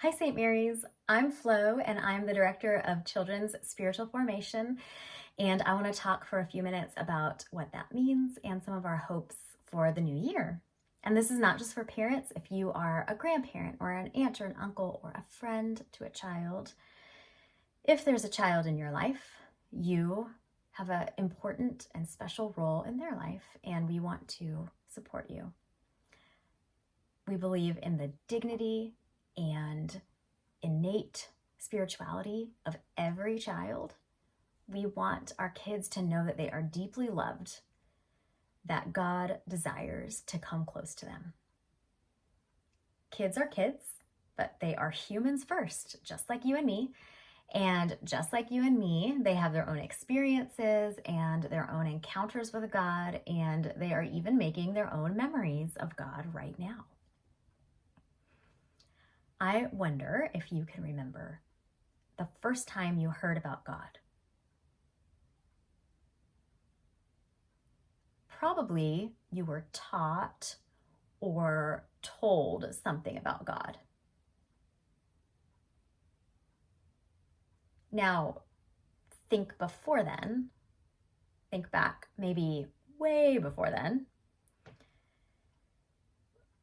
Hi, St. Mary's. I'm Flo, and I'm the Director of Children's Spiritual Formation. And I want to talk for a few minutes about what that means and some of our hopes for the new year. And this is not just for parents. If you are a grandparent or an aunt or an uncle or a friend to a child, if there's a child in your life, you have an important and special role in their life, and we want to support you. We believe in the dignity and innate spirituality of every child. We want our kids to know that they are deeply loved, that God desires to come close to them. Kids are kids, but they are humans first, just like you and me. And just like you and me, they have their own experiences and their own encounters with God, and they are even making their own memories of God right now. I wonder if you can remember the first time you heard about God. Probably you were taught or told something about God. Now, think before then. Think back maybe way before then.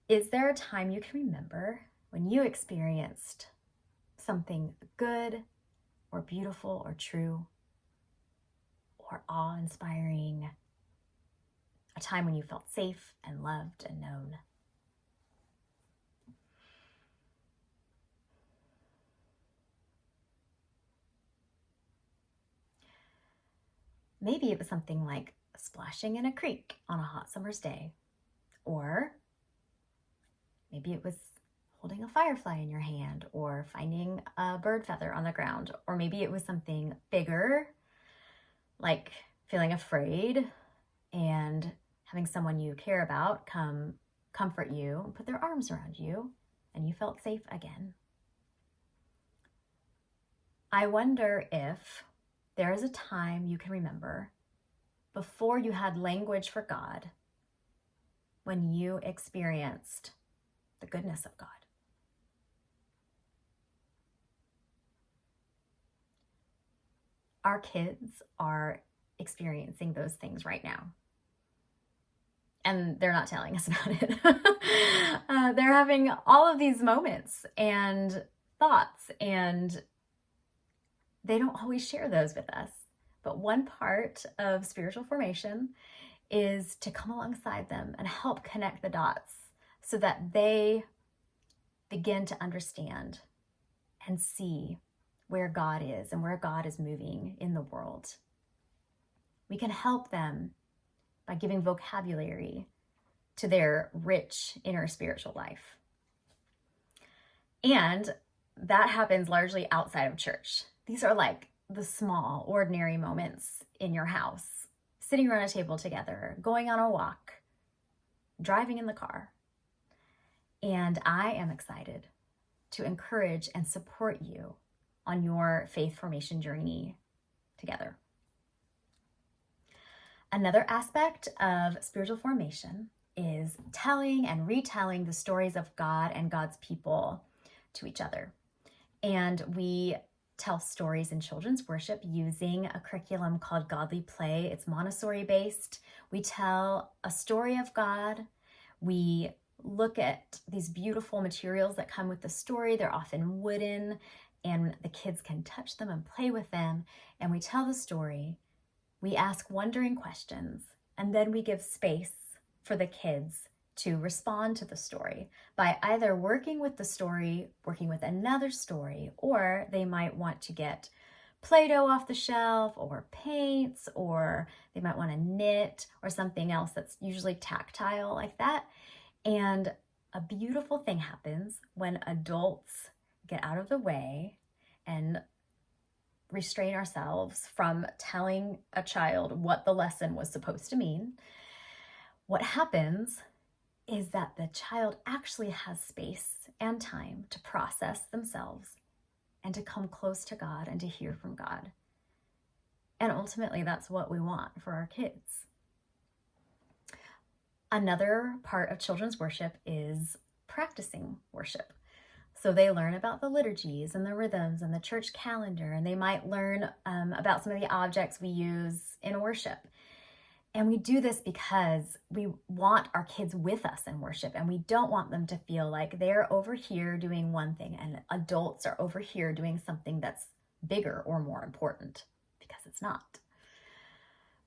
Is there a time you can remember when you experienced something good or beautiful or true or awe-inspiring? A time when you felt safe and loved and known? Maybe it was something like splashing in a creek on a hot summer's day, or maybe it was holding a firefly in your hand or finding a bird feather on the ground, or maybe it was something bigger, like feeling afraid and having someone you care about come comfort you and put their arms around you, and you felt safe again. I wonder if there is a time you can remember before you had language for God when you experienced the goodness of God. Our kids are experiencing those things right now, and they're not telling us about it. They're having all of these moments and thoughts, and they don't always share those with us. But one part of spiritual formation is to come alongside them and help connect the dots so that they begin to understand and see where God is and where God is moving in the world. We can help them by giving vocabulary to their rich inner spiritual life. And that happens largely outside of church. These are like the small, ordinary moments in your house, sitting around a table together, going on a walk, driving in the car. And I am excited to encourage and support you on your faith formation journey together. Another aspect of spiritual formation is telling and retelling the stories of God and God's people to each other. And we tell stories in children's worship using a curriculum called Godly Play. It's Montessori based. We tell a story of God. We look at these beautiful materials that come with the story. They're often wooden, and the kids can touch them and play with them. And we tell the story. We ask wondering questions, and then we give space for the kids to respond to the story by either working with the story, working with another story, or they might want to get Play-Doh off the shelf or paints, or they might want to knit or something else that's usually tactile like that. And a beautiful thing happens when adults get out of the way and restrain ourselves from telling a child what the lesson was supposed to mean. What happens is that the child actually has space and time to process themselves and to come close to God and to hear from God. And ultimately, that's what we want for our kids. Another part of children's worship is practicing worship. So they learn about the liturgies and the rhythms and the church calendar, and they might learn about some of the objects we use in worship. And we do this because we want our kids with us in worship, and we don't want them to feel like they're over here doing one thing and adults are over here doing something that's bigger or more important, because it's not.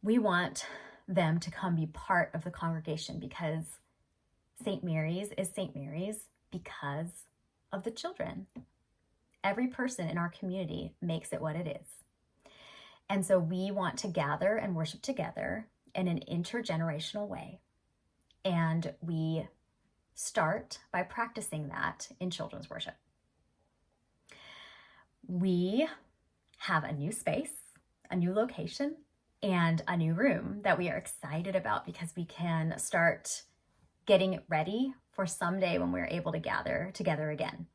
We want them to come be part of the congregation because St. Mary's is St. Mary's because of the children. Every person in our community makes it what it is. And so we want to gather and worship together in an intergenerational way. And we start by practicing that in children's worship. We have a new space, a new location, and a new room that we are excited about because we can start getting it ready for someday when we're able to gather together again.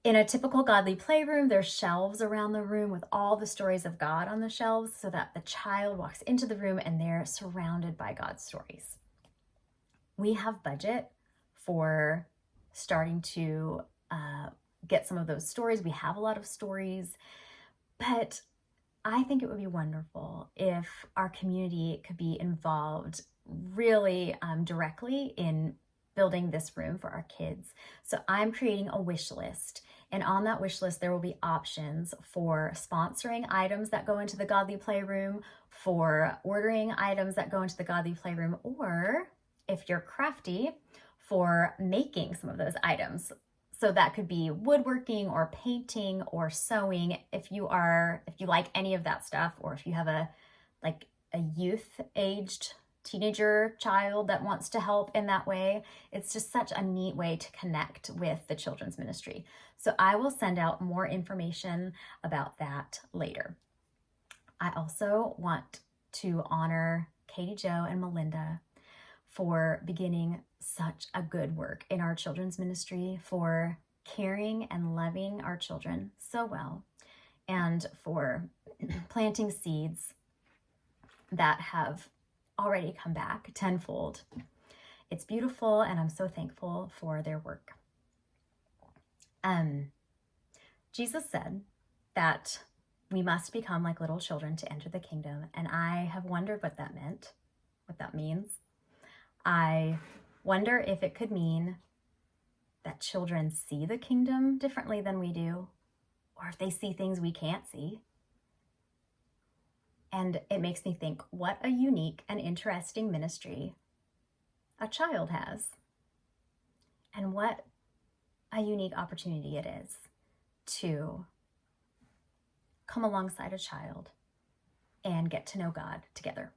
In a typical godly playroom, there's shelves around the room with all the stories of God on the shelves so that the child walks into the room and they're surrounded by God's stories. We have budget for starting to get some of those stories. We have a lot of stories, but I think it would be wonderful if our community could be involved really directly in building this room for our kids. So I'm creating a wish list, and on that wish list there will be options for sponsoring items that go into the Godly Playroom, for ordering items that go into the Godly Playroom, or if you're crafty, for making some of those items. So that could be woodworking or painting or sewing. If you like any of that stuff, or if you have a youth-aged teenager child that wants to help in that way, it's just such a neat way to connect with the children's ministry. So I will send out more information about that later. I also want to honor Katie Jo and Melinda for beginning such a good work in our children's ministry, for caring and loving our children so well, and for planting seeds that have already come back tenfold. It's beautiful, and I'm so thankful for their work. Jesus said that we must become like little children to enter the kingdom, and I have wondered what that means. I wonder if it could mean that children see the kingdom differently than we do, or if they see things we can't see. And it makes me think, what a unique and interesting ministry a child has. And what a unique opportunity it is to come alongside a child and get to know God together.